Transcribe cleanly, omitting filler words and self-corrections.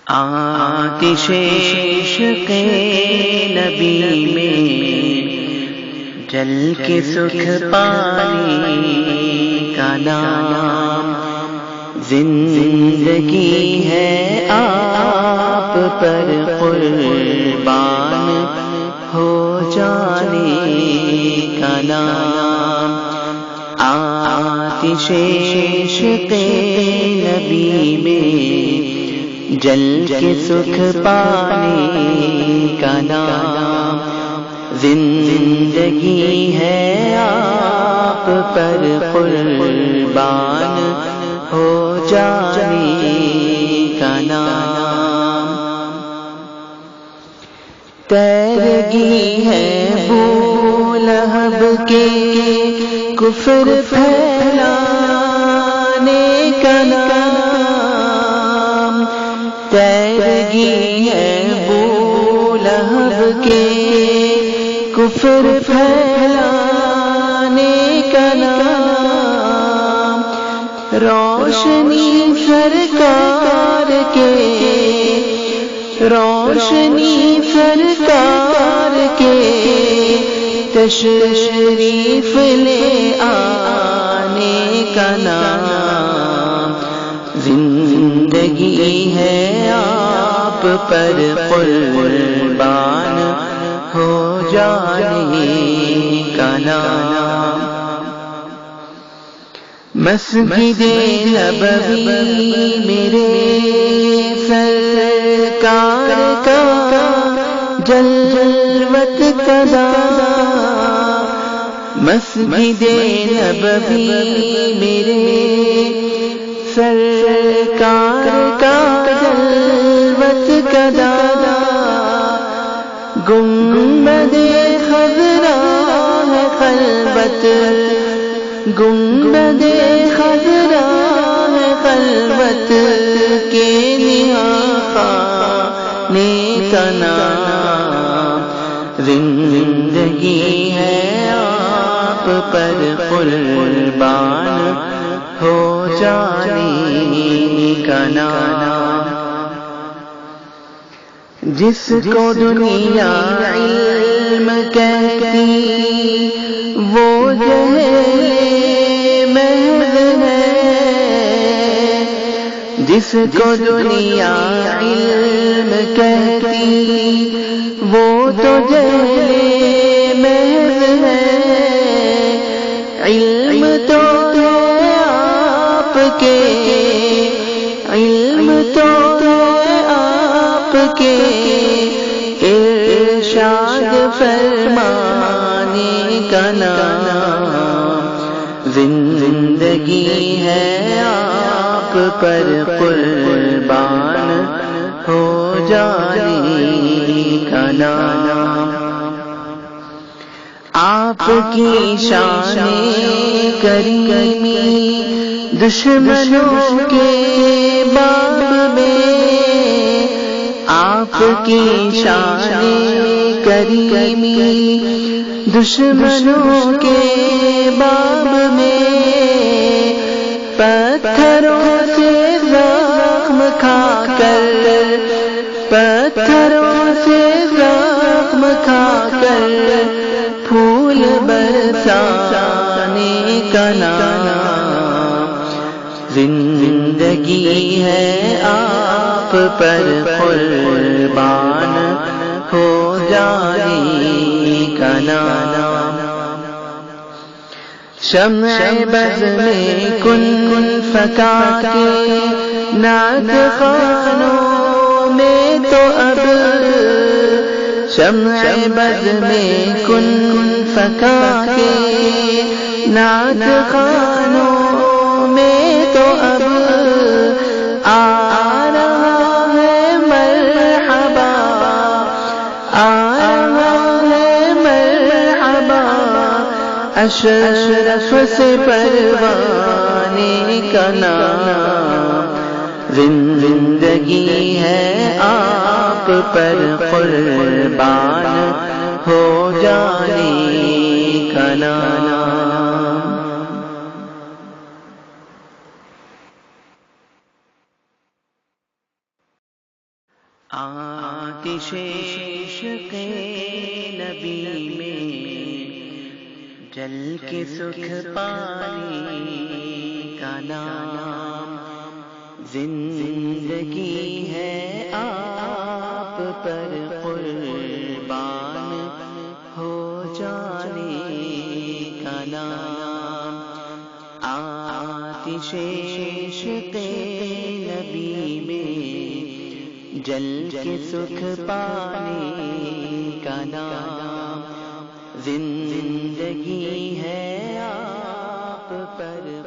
آتش عشق نبی میں جل کے سکھ پانے کا نام زندگی ہے آپ پر قربان ہو جانے کا نام آتش عشق نبی میں جل کے سکھ پانے کا نام زندگی ہے آپ پر قربان ہو جانے کا نام تیرگی ہے بو لہب کے کفر پھیلانے کا نام تیرگی ہے بو لہب کے کفر پھیلانے کا نام روشنی سرکار کے روشنی سرکار کے تشریف لے آنے کا نام زندگی ہے آپ پر قربان ہو جانے کا نام مسجد نبوی میرے سرکار کا جلوت قدا مسجد نبوی میرے سرکار کا جلوت قدا گنبد خضرا ہے خلوت گنبد خضرا ہے خلوت کے خانے کا نام زندگی ہے آپ پر قربان ہو جانے کا نام جس کو دنیا علم کہتی وہ جہل محض ہے جس کو دنیا علم کہتی وہ تو جہل محض ہے علم تو ہے آپ کے علم تو ہے آپ کے ارشاد فرمانے کا نام زندگی ہے آپ پر قربان ہو جانے کا نام آپ کی شان کریمی دشمنوں کے باب میں آپ کی شان کریمی دشمنوں کے باب میں پتھروں سے زخم کھا کر پتھروں سے زخم کھا کر پھول برسانے کا نام زندگی ہے آپ پر قربان ہو جانے کا نام شمع بز میں کن پھکا کے نعت خوانوں میں تو اب شمع بز میں کن پھکا کے نعت خوانوں میں تو اب آ رہا ہے مرحبا آ رہا ہے مرحبا اشرف سے پروانے کا نام زندگی ہے آپ پر قربان ہو جانے کا نام آتش عشق نبی میں جل کے سکھ پانے کا نام، زندگی ہے آپ پر قربان ہو جانے کا نام، آتش عشق نبی میں جل کے سکھ پانے کا نام، زندگی ہے آپ پر